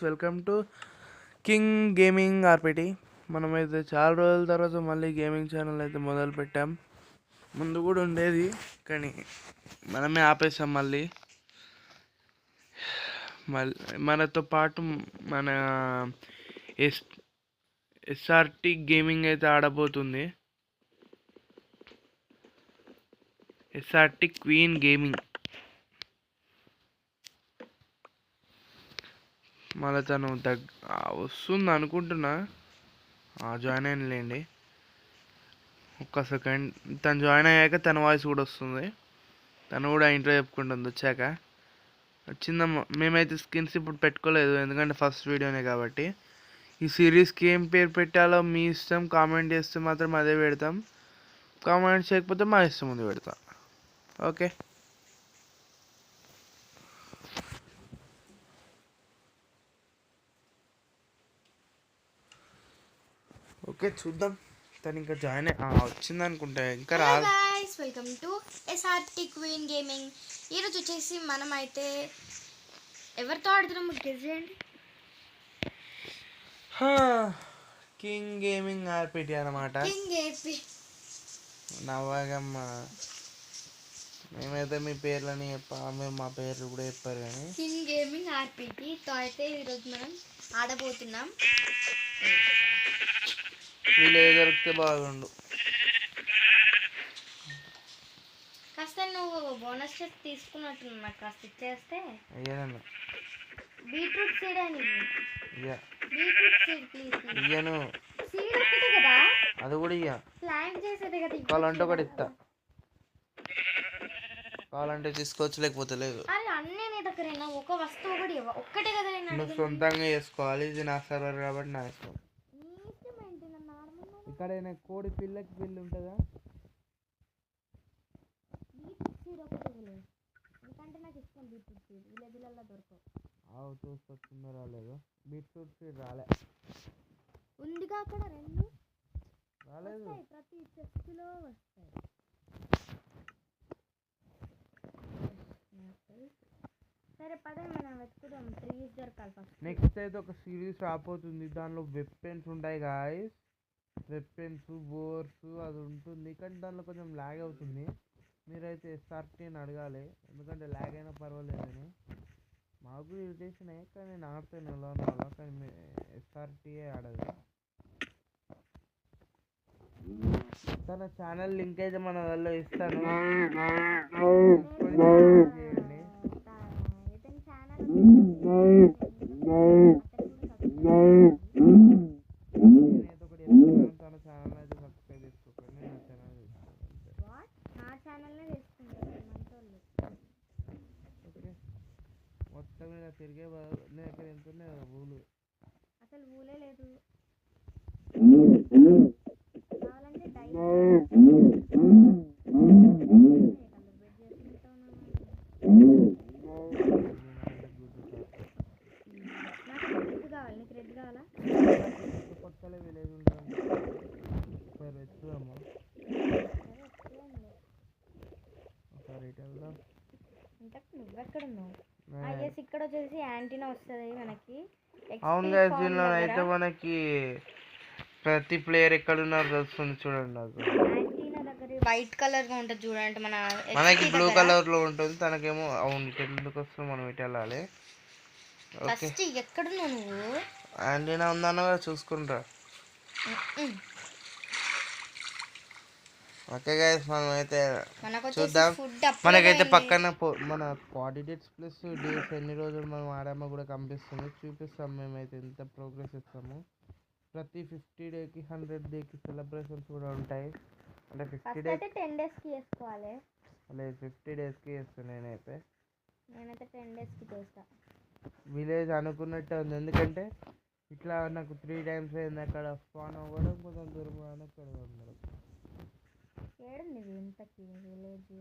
Welcome to king gaming RPT. మనమైతే చాలా రోజుల తర్వాత మళ్ళీ గేమింగ్ ఛానల్ అయితే మొదలు పెట్టాం. ముందు కూడా ఉండేది కానీ మనమే ఆపేసాం. మళ్ళీ మనతో పాటు మన ఎస్ఆర్టీ గేమింగ్ అయితే ఆడబోతుంది. SRT queen gaming. మళ్ళీ తను వస్తుంది అనుకుంటున్నా. జాయిన్ అయినలేండి. ఒక్క సెకండ్. తను జాయిన్ అయ్యాక తన వాయిస్ కూడా వస్తుంది. తను కూడా ఇంట్రో చెప్పుకుంటుంది వచ్చాక. వచ్చిందమ్మా. మేమైతే స్కిన్స్ ఇప్పుడు పెట్టుకోలేదు ఎందుకంటే ఫస్ట్ వీడియోనే కాబట్టి. ఈ సిరీస్కి ఏం పేరు పెట్టాలో మీ ఇష్టం. కామెంట్ చేస్తే మాత్రం అదే పెడతాం. కామెంట్ చేయకపోతే మా ఇష్టం ముందు పెడతాం. ఓకే. ఓకే చూద్దాం. తను ఇంకా జాయిన్ వచ్చింది అనుకుంటా. ఇంకా రాదు. Guys, welcome to SRT queen gaming. ఈరోజు వచ్చేసి మనం అయితే ఎవరితో ఆడుతున్నాము గెస్ చేయండి. కింగ్ గేమింగ్ ఆర్పిటి అనమాట. కింగ్ ఏపీ నవ్వగమ్మ. మేమైతే మీ పేర్లని మేము మా పేర్లు కూడా చెప్పారు కానీ కింగ్ గేమింగ్ ఆర్పిటితో అయితే ఈరోజు మనం ఆడబోతున్నాం. వీళ్ళు దొరికితే బాగుండు. కాస్త నువ్వు బోనస్ చెక్ తీసుకున్నట్టు నాకు కాస్త ఇచ్చేస్తే. అయ్యానన్న బీట్రూట్ సీడ్ అని. Beetroot seed please. ఇయ్యను. సీడ్ ఒకటే కదా, అది కూడా ఇయ్య. ప్లాంట్ చేసేదే కదా. కావాలంటే ఒకటి ఇస్తా. కావాలంటే తీసుకోవచ్చు, లేకపోతే లేదు. అరే అన్నీ నీ దగ్గరేనా? ఒక వస్తువు కూడా ఒక్కటే కదా. నువ్వు సొంతంగా చేసుకోవాలి. ఇది నా సర్వర్ కాబట్టి నా ఇష్టం. ఇక్కడ కోడి పిల్లకి పిల్లి ఉంటుందా? ఎందుకంటే నాకు ఇష్టం బీట్రూట్ సీడ్. విలేజ్లలో దొరకవు. చూసుకొచ్చిందో రాలేదు. బీట్రూట్ సీడ్ రాలే. ఉందిగా అక్కడ రెండు రాలేదు. ప్రతి చెస్ట్లో వస్తాయి. సరే పదే మనం వెతుకుదాం. ట్రీస్ దొరకాలి ఫస్ట్. నెక్స్ట్ అయితే ఒక సిరీస్ రాబోతుంది. దానిలో వెపన్స్ ఉంటాయి గాయస్. వెపన్స్, బోర్స్ అది ఉంటుంది. కానీ దానిలో కొంచెం ల్యాగ్ అవుతుంది. మీరైతే ఎస్ఆర్టీని అడగాలి. ఎందుకంటే ల్యాగ్ అయినా పర్వాలేదని. మాకు ఇరిటేషన్ కానీ నేను ఆడతాను ఎలా అలా. కానీ ఎస్ఆర్టీయే ఆడదు. తన ఛానల్ లింక్ అయితే మన వల్ల ఇస్తాను. చేయండి. తన ఛానల్ అయితే సబ్స్క్రైబ్ చేసుకోకండి. నా ఛానల్నే చేసుకుంటాను. ఓకే. మొత్తం మీద తిరిగే దగ్గర ఎంత ఉన్నాయి కదా ఊళ్ళు. అసలు ఊలే లేదు. కావాలంటే కావాలి. నీకు రెడ్ కావాలా? కొత్తలో విలేజ్ ఉంటుంది. వెతుకుదాము. ఒకసారి ఇటు వెళ్దాం. నువ్వెక్కడ ఉన్నావు? ఇక్కడ వచ్చేసి యాంటీనా వస్తుంది మనకి. అవును కదా. దీనిలో అయితే మనకి ప్రతి ప్లేయర్ ఎక్కడ ఉన్నారో తెలుస్తుంది. చూడండి. నాకు యాంటీనా దగ్గర వైట్ కలర్ గా ఉంటుంది చూడండి. మనకి బ్లూ కలర్ లో ఉంటుంది. తనకేమో అవును ఎందుకు వస్తుంది. మనం ఇటు వెళ్ళాలి. ఫస్ట్ ఎక్కడున్నావు నువ్వు? యాంటీనా ఉందన్న చూసుకుంటా. ఓకే గైస్, మనం అయితే చూద్దాం. మనకైతే పక్కన మన కోఆర్డినేట్స్ ప్లస్ డేస్ ఎన్ని రోజులు మనం ఆడామో కూడా కనిపిస్తుంది. చూపిస్తాం. మేమైతే ఎంత ప్రోగ్రెస్ ఇస్తాము. ప్రతి 50 డేకి 100 డేకి సెలబ్రేషన్స్ కూడా ఉంటాయి. అంటే 50 డేస్ 10 డేస్కి చేసుకోవాలి. లేదు 50 డేస్కి చేస్తాను. నేనైతే 10 డేస్కి చేస్తా. విలేజ్ అనుకున్నట్టు ఉంది. ఎందుకంటే ఇట్లా నాకు 3 టైమ్స్ అయింది. అక్కడ స్పాన్ అవ్వడం కొంచెం దూరం అక్కడ ఉండడం. ఏడుంది ఇంతకి విలేజ్?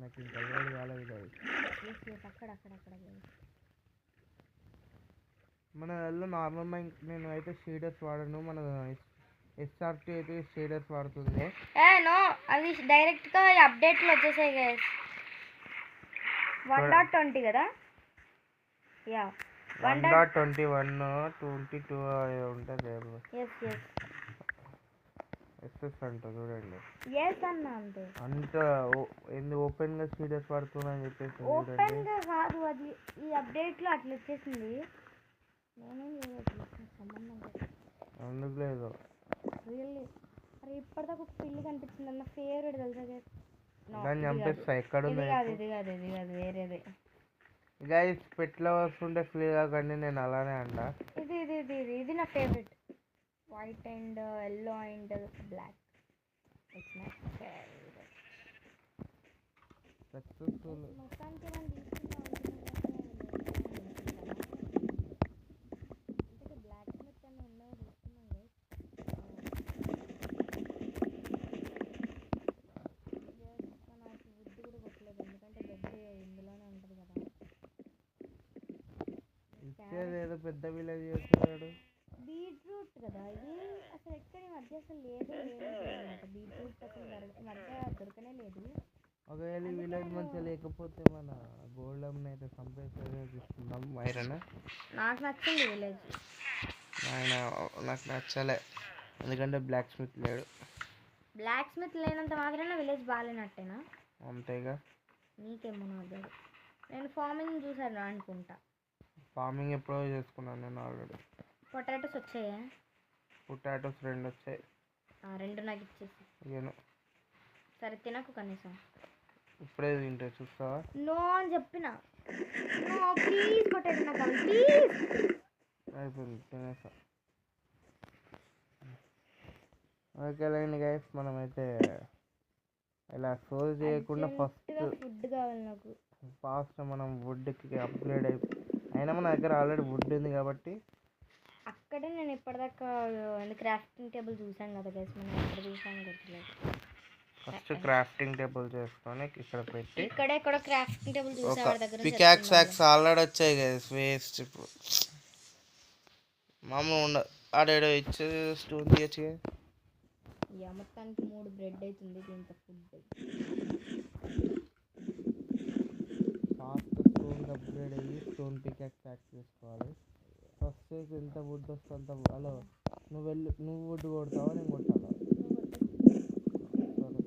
నాకు ఇంకా వేడి కాలే విలేజ్. అక్కడక్కడ మన వాళ్ళు నార్మల్ నేను అయితే షేడర్స్ వాడను. మన ఎస్ఆర్టీ అయితే షేడర్స్ వాడుతుంది. నో, అవి డైరెక్ట్గా అప్డేట్లో వచ్చేసాయి గైస్. 1.20 కదా. యా 1.21 22 ఉంటుంది ఎస్ ఎస్ ఎస్ఎస్ అంట చూడండి ఎస్ అన్న అంతే. అంత ఏంది ఓపెన్గా సీరియస్ పడుతుందని చెప్పేసి చూడండి. ఓపెన్గా కాదు, అది ఈ అప్డేట్లో అట్లా వచ్చేసింది. నేనేం చేయలేదు, సంబంధం లేదు. అందుకు లేదు రియల్లీ. అరే ఇప్పటిదాకా ఒక పిల్లి కనిపించింది అన్న, ఫేవరెట్ తెలుసా guys? No, దాన్ని ఇది చంపేస్తా కాదు. ఎక్కడుందో ఇది కాదు, ఇది కాదు, ఇది కాదు, వేరేదే. గైస్ పెట్లో వస్తుంటే ఫీల్ కాకండి, నేను అలానే అంట. ఇది ఇది ఇది ఇది ఇది నా favourite. White and yellow and black. It's my favourite. Successful. మొత్తానికి మనం తీసుకుందాం అంటే బ్లాక్ స్మిత్ అని ఉన్నాయో చూస్తున్నాం guys. నాకు వుడ్ కూడా కొట్టలేదు, ఎందుకంటే బెడ్ ఇందులోనే ఉంటుంది కదా. ఇచ్చేదేదో పెద్ద విలేజ్ చేస్తున్నాడు. బీట్రూట్ కదా ఇది, అసలు ఎక్కడ ఈ మధ్య అసలు లేదు అనమాట. బీట్రూట్ అసలు ఈ మధ్య దొరకనే లేదు. ఒకవేళ ఈ విలేజ్ మంచిగా లేకపోతే మన గోల్డెన్ అయితే సంపేసి తీసుకుందాం వైరన్. నాకు నచ్చింది విలేజ్. ఆయన నాకు నచ్చలే, ఎందుకంటే బ్లాక్ స్మిత్ లేడు. బ్లాక్ స్మిత్ లేనంత మాత్రాన విలేజ్ బాగాలేనట్టేనా? అంతేగా. నీకేమో నాకు. నేను ఫార్మింగ్ చూసాను అనుకుంటా. ఫార్మింగ్ ఎప్పుడో చేసుకున్నాను నేను ఆల్రెడీ. పొటాటోస్ వచ్చాయా? పొటాటోస్ 2 వచ్చాయి. 2 నాకు ఇచ్చేసి. ఇయ్యను. సరే తినకు కనీసం. ఇప్పుడే తింటే చూస్తావా? నో అని చెప్పిన. నో ప్లీజ్ పొటాటో నాకు కావాలి ప్లీజ్. అయిపోయింది, తినేసా. ఓకేలేండి గైస్, మనమైతే ఇలా సోల్ చేయకుండా ఫస్ట్ ఫుడ్ కావాలి నాకు. ఫాస్ట్ మనం వుడ్కి అప్గ్రేడ్ అయినా మన దగ్గర ఆల్రెడీ వుడ్ ఉంది కాబట్టి. అక్కడే నేను ఇప్పటిదాకా క్రాఫ్టింగ్ టేబుల్ చూసాను కదా గైస్, మనం ఎక్కడ చూసాను గుర్తులేదు. ఫస్ట్ క్రాఫ్టింగ్ టేబుల్ చేసుకొని ఇక్కడ పెట్టి ఇక్కడే ఇక్కడ క్రాఫ్టింగ్ టేబుల్ చూసా వాడి దగ్గర. పికాక్స్ ఫ్యాక్స్ ఆల్రెడీ వచ్చాయి గైస్, వేస్ట్ ఇప్పుడు మామూలు ఉండ ఆడేడో ఇచ్చే స్టోన్ తీయచ్చు. మొత్తానికి 3 బ్రెడ్ అవుతుంది దీంతో ఫుడ్. ఫాస్ట్ స్టోన్ అప్గ్రేడ్ అయ్యి స్టోన్ పికాక్స్ ఫ్యాక్స్ చేసుకోవాలి. ఫస్ట్ ఎంత వుడ్ వస్తే అంత. హలో, నువ్వు వుడ్ కొడతావా నేను కొట్టాలా? సరే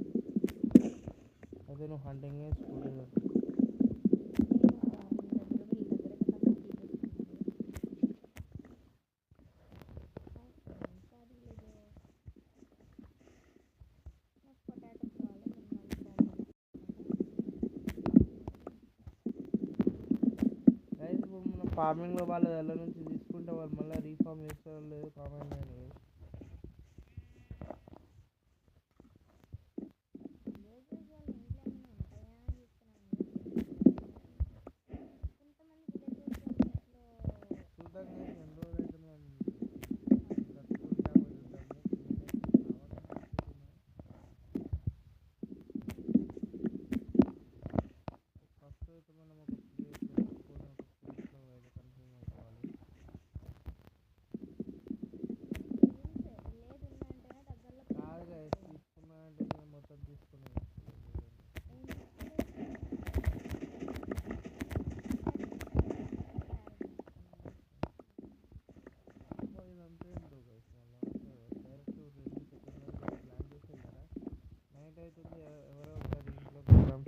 అయితే నువ్వు హంటింగ్ చేసి ఫుడ్ కొట్టు. ఫార్మింగ్లో వాళ్ళు ఎలా నుంచి తీసుకుంటే వాళ్ళు మళ్ళీ రీఫార్మ్ చేస్తారో లేదు కామెంట్ చేయండి.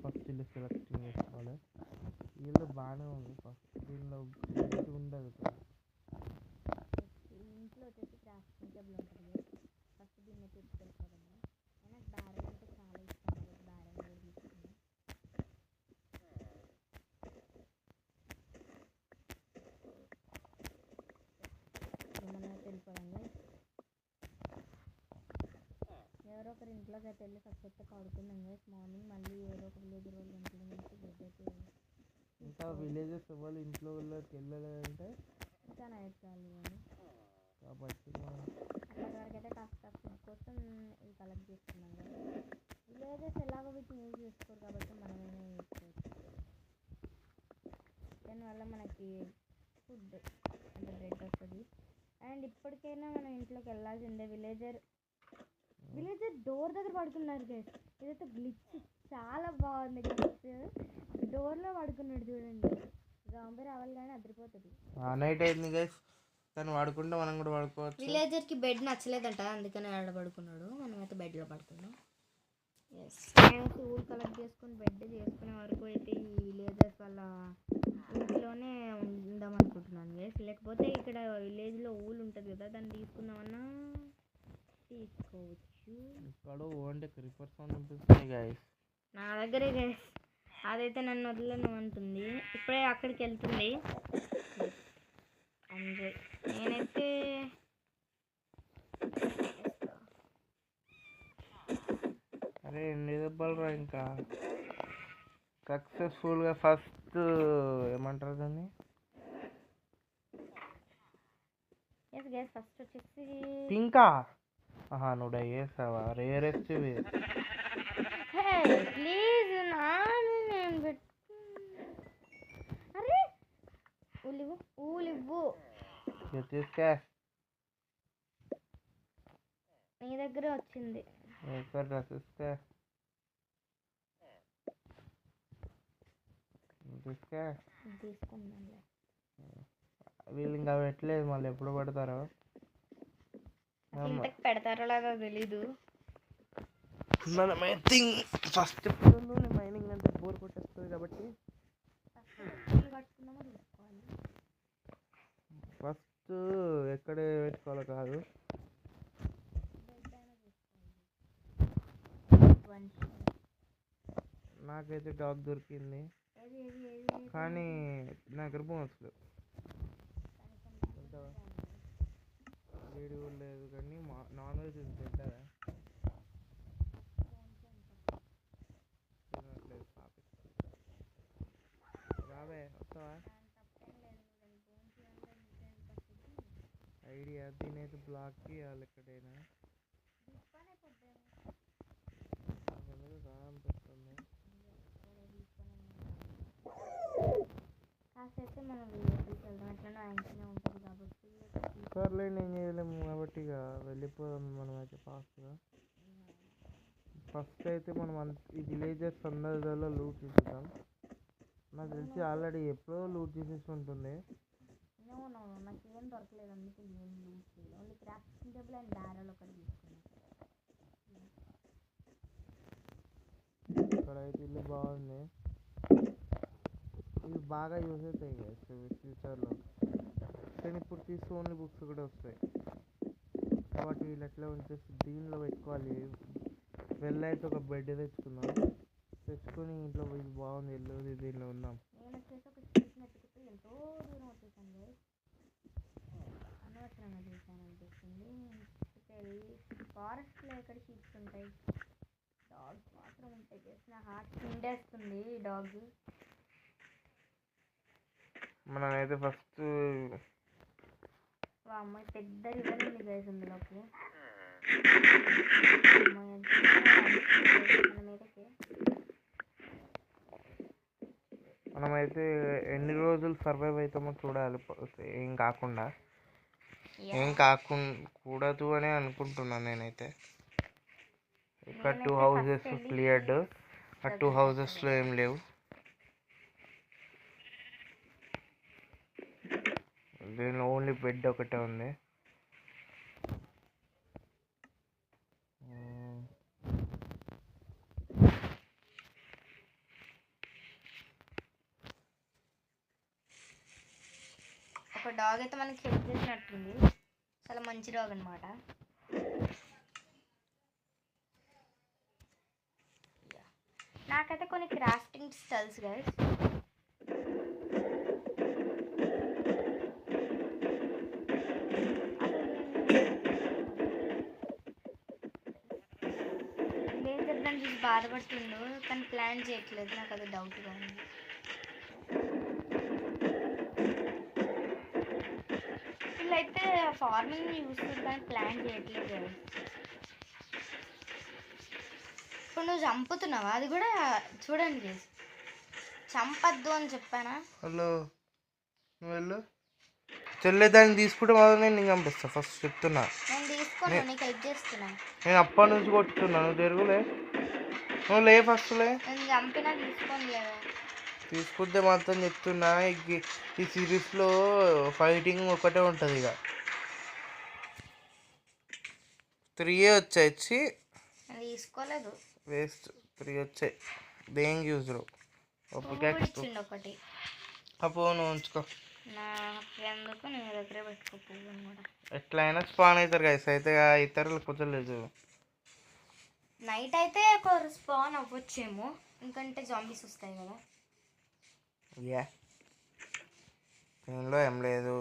ఫస్ట్ ఇల్లు సెలెక్టింగ్ చేసుకోవాలి. ఇల్లు బాగానే ఉంది, ఫస్ట్ దీనిలో ఉండదు. ఇంట్లో వచ్చేసి క్రాఫ్టింగ్ టేబుల్ ఉంటుంది. ఫస్ట్ దీన్ని తీసుకెళ్ళిపోదాము. నాకు బ్యారెల్ అంటే చాలా ఇష్టం, బ్యారెల్ కూడా తీసుకున్నాను. మనం వెళ్ళిపోదాము. ఎవరో ఒకరి ఇంట్లోకి అయితే వెళ్ళి ఫస్ట్ పడుకుందాం గైస్. మార్నింగ్ మళ్ళీ ఏదో ఒక విలేజ్ వాళ్ళు ఇంట్లో నుంచి బెడ్ అయితే ఇంకా విలేజెస్ వాళ్ళు ఇంట్లో వాళ్ళకి వెళ్ళాలంటే ఇంకా నైట్ కావాలి అని కాబట్టి అప్పటి వరకు అయితే కాస్త ఫుడ్ కోసం ఇవి కలెక్ట్ చేసుకున్నాం కదా. విలేజెస్ ఎలాగో వీటిని యూజ్ చేసుకోరు కాబట్టి మనమైనా యూజ్ చేసుకోవచ్చు. దానివల్ల మనకి ఫుడ్ అంటే బ్రెడ్ వస్తుంది. అండ్ ఇప్పటికైనా మనం ఇంట్లోకి వెళ్ళాల్సిందే. విలేజర్ డోర్ దగ్గర పడుకున్నారు గైస్. ఇదైతే గ్లిచ్ చాలా బాగుంది. గ్లిచ్ డోర్లో పడుకున్నాడు చూడండి. జాంబీ రావాలి కానీ అదిరిపోతుంది. నైట్ అయింది గైస్, తను పడుకుంటే మనం కూడా పడుకోవచ్చు. విలేజర్కి బెడ్ నచ్చలేదంట, అందుకని ఆడ పడుకున్నాడు. మనమైతే బెడ్లో పడుకున్నాం. ఎస్, నేనైతే ఊళ్ళు కలెక్ట్ చేసుకుని బెడ్ చేసుకునే వరకు అయితే ఈ విలేజర్స్ వాళ్ళ ఇంట్లోనే ఉందాం అనుకుంటున్నాను గైస్. లేకపోతే ఇక్కడ విలేజ్లో ఊళ్ళు ఉంటుంది కదా, దాన్ని తీసుకుందామన్నా తీసుకోవచ్చు. ఇక్కడ ఓన్లీ క్రిపర్ సౌండ్ ఉంటుంది గైస్ నా దగ్గరే గైస్. అదైతే నన్ను వదలను అంటుంది, ఇప్పుడే అక్కడికి వెళ్తుంది. ఎంజాయ్. నేనైతే అరే ఎన్ని దెబ్బలు రా ఇంకా. సక్సెస్ఫుల్గా ఫస్ట్ ఏమంటారు దాన్ని, ఎస్ గైస్ ఫస్ట్ వచ్చేసి ఇంకా నువ్వు డై చేస్తావా? రేరెస్ట్ ప్లీజ్ నాను నేను అరే ఊలివ్వు ఊలివ్వు. తీసుకో, నీ దగ్గరే వచ్చింది. తీసుకో తీసుకుందాంలే. వీళ్ళు ఇంకా పెట్టలేదు, మళ్ళీ ఎప్పుడు పెడతారో. ఇంతకు పెడతారో లేదో తెలీదు. మనం ఐ థింక్ ఫస్ట్ మైనింగ్ అంటే బోర్ కొట్టేస్తుంది కాబట్టి ఫస్ట్ ఎక్కడ పెట్టుకోవాలో కాదు, నాకైతే డాగ్ దొరికింది కానీ నా దగ్గర బోన్స్ లేవు. వేడి కూడా లేదు కానీ నాన్ వెజ్ తింటారా? తినట్లేదు పాపి. రావే వస్తావా? ఐడియా దీనైతే బ్లాక్కి ఇవ్వాలి ఎక్కడైనా. కాసేపు మనం విలేజ్కి వెళ్దాం, ఎట్లా యాంక్స్లో ఉంటుంది కాబట్టి. సర్లే నేను చేయలేము కాబట్టి ఇక వెళ్ళిపోదాం మనం అయితే ఫాస్ట్గా. ఫస్ట్ అయితే మనం ఈ విలేజెస్ అందరిలో లూట్ చేసేద్దాం. నాకు తెలిసి ఆల్రెడీ ఎప్పుడో లూట్ చేసేసి ఉంటుంది. నాకు ఏం దొరకలేదు, అందుకే ఏం లూట్ చేయలేదు. Only crafting table and barrel ఒకటి తీసుకున్నాను. ఇక్కడ అయితే ఇల్లు బాగుంది, ఇవి బాగా యూజ్ అవుతాయి కదా ఫ్యూచర్లో. కానీ ఇప్పుడు తీసి ఓన్లీ బుక్స్ కూడా వస్తాయి కాబట్టి వీళ్ళు ఎట్లా వచ్చేసి దీనిలో పెట్టుకోవాలి. వెళ్ళైతే ఒక బెడ్ తెచ్చుకుందాం, తెచ్చుకొని ఇంట్లో ఇది బాగుంది ఇల్లు, దీనిలో ఉందాం. నేను వచ్చేసి ఒక స్ట్రీట్ నెట్టుకుంటూ ఎంతో దూరం వచ్చేసాను, అనవసరంగా చేశాను అనిపిస్తుంది. ఫారెస్ట్లో ఎక్కడ షీప్స్ ఉంటాయి, డాగ్స్ మాత్రం ఉంటాయి. చేసి నా హార్ట్ పిండేస్తుంది ఈ డాగ్. మనమైతే ఫస్ట్ అమ్మాయి పెద్ద రివర్ ఉంది గైస్ ఇందులోకి. మనమైతే ఎన్ని రోజులు సర్వైవ్ అవుతామో చూడాలి. ఏం కాకూడదు అని అనుకుంటున్నాను నేనైతే. ఇక్కడ 2 హౌసెస్ క్లియర్డ్, ఆ 2 హౌసెస్లో ఏం లేవు. దీనిలో ఓన్లీ బెడ్ ఒకటే ఉంది. ఒక డాగ్ అయితే మనకి హెల్ప్ చేసినట్టుంది, చాలా మంచి డాగ్ అనమాట. నాకైతే కొన్ని క్రాఫ్టింగ్ స్టైల్స్ గైస్. విలేజర్ దాన్ని చూసి బాధపడుతుండు కానీ ప్లాన్ చేయట్లేదు, నాకు అది డౌట్గా ఉంది. వీళ్ళైతే ఫార్మింగ్ చూస్తుంది కానీ ప్లాన్ చేయట్లేదు కదా. ఇప్పుడు నువ్వు చంపుతున్నావా? అది కూడా చూడండి, చంపద్దు అని చెప్పానా? హలో నువ్వు వెళ్ళు చెల్లె, దాన్ని తీసుకుంటే మాత్రం నేను చంపిస్తా. ఫస్ట్ చెప్తున్నా, నేను తీసుకోను, నీకు హెల్ప్ చేస్తున్నా. నేను అప్పటి నుంచి కొట్టుతున్నా, నువ్వు జరుగులే, నువ్వు లే ఫస్ట్ లే. నేను చంపినా తీసుకోను లేదా? తీసుకుంటే మాత్రం చెప్తున్నా ఈ సిరీస్లో ఫైటింగ్ ఒకటే ఉంటుంది ఇక 3 వచ్చాయి తీసుకోలేదు వేస్ట్ 3 వచ్చాయి దేనికి యూజ్ రావు ఇచ్చిండు ఒకటి అప్పుడు నువ్వు ఉంచుకో నాకెందుకు నీ దగ్గరే పెట్టుకో పువ్వుని కూడా ఎట్లయినా స్పాన్ అవుతారు గైస్ అయితే ఇతరులు కుదరలేదు నైట్ అయితే ఒక స్పాన్ అవ్వచ్చేమో ఎందుకంటే జాంబీస్ వస్తాయి కదా దీనిలో ఏం లేదు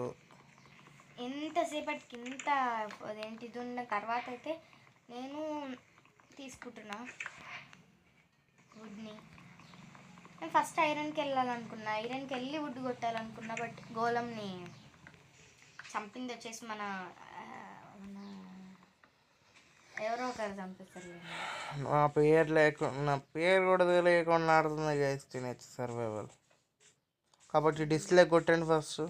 ఎంతసేపటికి ఇంత అదేంటిది ఉన్న తర్వాత అయితే నేను తీసుకుంటున్నా వుడ్ని నేను ఫస్ట్ ఐరన్కి వెళ్ళాలనుకున్నా ఐరన్కి వెళ్ళి వుడ్ కొట్టాలనుకున్నా బట్ గోళంని చంపింది వచ్చేసి మన ఎవరో ఒకరు చంపిస్తారు నా పేరు కూడా తెలియకుండా ఆడుతుంది గైస్ తినేచ్చు సర్వైవల్ కాబట్టి డిస్లైక్ కొట్టండి ఫస్ట్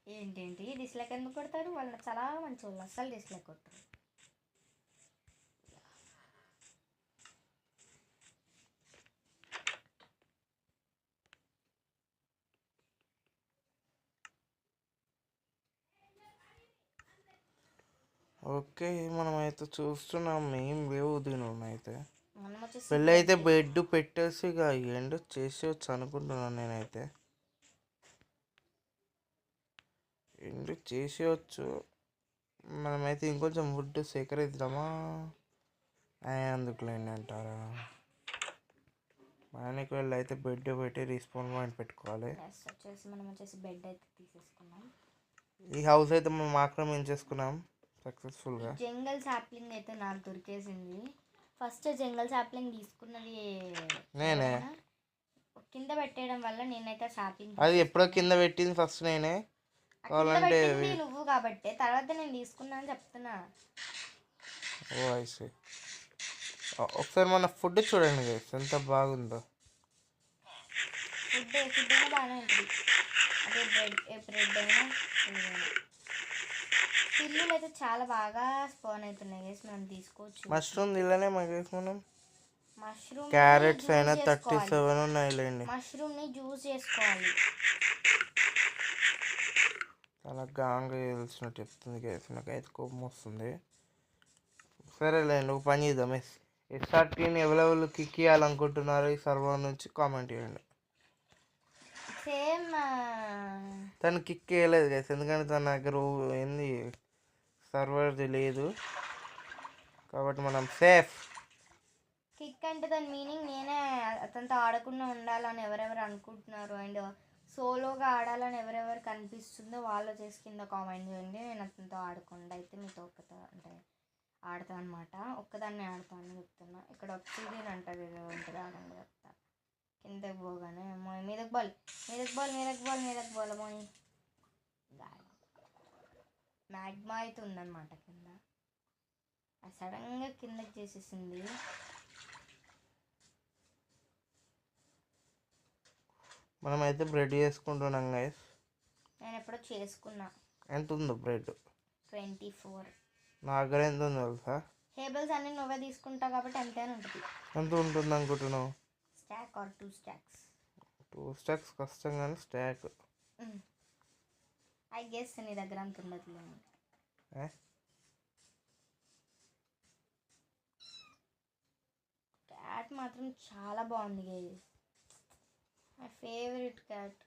ఏంటేంటి డిస్లైక్ ఎందుకు కొడతారు వాళ్ళు చాలా మంచి వాళ్ళు అస్సలు డిస్లైక్ కొడతారు ఓకే మనమైతే చూస్తున్నాం ఏం లేవు దీనిలోనైతే మనం వచ్చేసి పెళ్ళి అయితే బెడ్ పెట్టేసి ఇక ఎండ్ చేసేయచ్చు అనుకుంటున్నాను నేనైతే ఎండ్ చేసేయచ్చు మనమైతే ఇంకొంచెం వుడ్ సేకరిద్దామా అందుకులేండి అంటారా మనకి వెళ్ళి అయితే బెడ్ పెట్టి రిస్పాన్ పాయింట్ పెట్టుకోవాలి వచ్చేసి మనం వచ్చేసి బెడ్ అయితే తీసేసుకున్నాం ఈ హౌస్ అయితే మనం ఆక్రమించేసుకున్నాం సక్సెస్ఫుల్గా జంగల్ సాప్లింగ్ అయితే నాకు దొరికేసింది ఫస్ట్ జంగల్ సాప్లింగ్ తీసుకున్నది నేనే కింద పెట్టేయడం వల్ల నేనైతే సాప్లింగ్ అది ఎప్పుడో కింద పెట్టింది ఫస్ట్ నేనే కావాలంటే నువ్వు కాబట్టి తర్వాత నేను తీసుకున్నా అని చెప్తున్నా ఓ ఐసీ ఒకసారి మన ఫుడ్ చూడండి గైస్ ఎంత బాగుందో ఫుడ్ అయినా బాగానే ఉంటుంది అదే బ్రెడ్ అయినా పిల్లులు అయితే చాలా బాగా స్పాన్ అవుతున్నాయి గైస్ మనం తీసుకోవచ్చు మష్రూమ్ తినలే గైస్ మనం మష్రూమ్ క్యారెట్స్ అయినా 37 ఉన్నాయిలేండి మష్రూమ్ని జ్యూస్ చేసుకోవాలి చాలా గాంగా తెలిసినట్టు చెప్తుంది గైస్ నాకైతే కోపం వస్తుంది సరేలేండి ఒక పని చేద్దాం ఎస్ఆర్టీని అవైలబుల్ కిక్ ఇవ్వాలనుకుంటున్నారు ఈ సర్వర్ నుంచి కామెంట్ చేయండి సేమ్ తను కిక్ వేయలేదు గైస్ ఎందుకంటే తన దగ్గర ఏంది సర్వర్ది లేదు కాబట్టి మనం సేఫ్ కిక్ అంటే దాని మీనింగ్ నేనే అతనితో ఆడకుండా ఉండాలని ఎవరెవరు అనుకుంటున్నారు అండ్ సోలోగా ఆడాలని ఎవరెవరు కనిపిస్తుందో వాళ్ళు చేసి కింద కామెంట్ చేయండి నేను అతనితో ఆడకుండా అయితే మీతో అంటే ఆడతాను అనమాట ఒక్కదాన్ని ఆడతాను చెప్తున్నా ఇక్కడ వచ్చేది అంటది ఏదో ఉంటుంది ఆడండి చెప్తా కిందకి పోగానే మీదకి బాల్ మోని మ్యాగ్మా అయితే ఉందన్నమాట కింద అది సడన్గా కిందకి చేసేసింది మనమైతే బ్రెడ్ చేసుకుంటున్నాం గైస్ నేను ఎప్పుడో చేసుకున్నా ఎంత ఉందో బ్రెడ్ 24 నా దగ్గర ఎంత ఉందో తెలుసా టేబుల్స్ అన్ని నువ్వే తీసుకుంటావు కాబట్టి ఎంతైనా ఉంటుంది ఎంత ఉంటుంది అనుకుంటున్నావు స్టాక్ ఆర్ 2 స్టాక్స్ 2 స్టాక్స్ కష్టం కానీ స్టాక్ ఐ గెస్ నీ దగ్గర అంత ఉండదు క్యాట్ మాత్రం చాలా బాగుంది గైస్ మై ఫేవరెట్ క్యాట్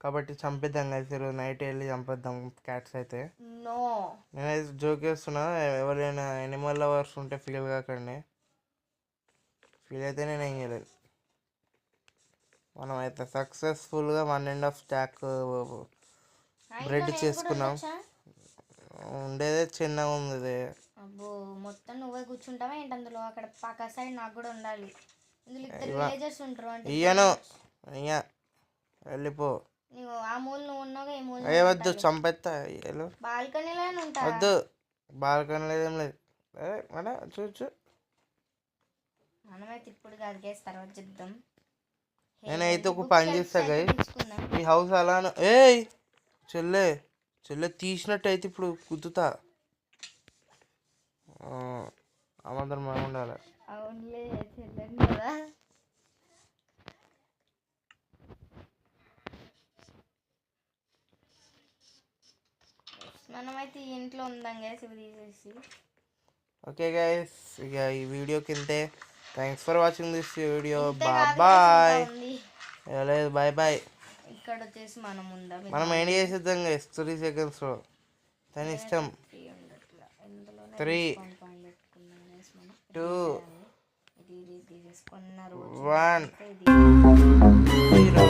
కాబట్టి చంపేద్దాం గైస్ ఈరోజు నైట్ వెళ్ళి చంపేద్దాం క్యాట్స్ అయితే నో నేనైతే జోక్ చేస్తున్నా ఎవరైనా ఎనిమల్ లవర్స్ ఉంటే ఫీల్ కాకండి ఫీల్ అయితే నేను ఏం చేయలేదు మనమైతే సక్సెస్ఫుల్గా 1.5 స్టాక్ బ్రెడ్ చేసుకున్నాం ఉండేదే చిన్నగా ఉంది అబ్బో మొత్తం నువ్వే కూర్చుంటావా ఏంటి అందులో అక్కడ పక్క సైడ్ నాకు కూడా ఉండాలి ఇందులో ఇద్దరు విలేజర్స్ ఉంటారు అంటే ఇయ్యను అయ్యా వెళ్ళిపో నువ్వు ఆ మూల నువ్వు ఉన్నావు ఈ మూల అయ్యే వద్దు చంపేస్తా బాల్కనీలోనే ఉంటా వద్దు బాల్కనీ ఏం లేదు మన చూచు మనమైతే ఇప్పుడు కాదు గేస్ తర్వాత చెప్దాం నేనైతే ఒక పని చేస్తా గైస్ ఈ హౌస్ అలానే ఏయ్ చెల్లె తీసినట్టు అయితే ఇప్పుడు కుదుతా అమందరం మనం ఉండాలి అవునులే చెల్లెని కదా మనమైతే ఈ ఇంట్లో ఉందాం గైస్ ఇవి తీసేసి. ఓకే గైస్, ఇక ఈ వీడియో కిందే thanks for watching this video. ఇంతే కాదు guys, బాయ్. ఇంకా ఉంది. లేదు, బాయ్ బాయ్. ఇక్కడ వచ్చేసి మనం ఉందాం. మనం ఎండ్ చేసేద్దాం గైస్ 3 సెకండ్స్లో. తన ఇష్టం. 3 2 ఇది తీసేసుకున్న రోజు 1 0.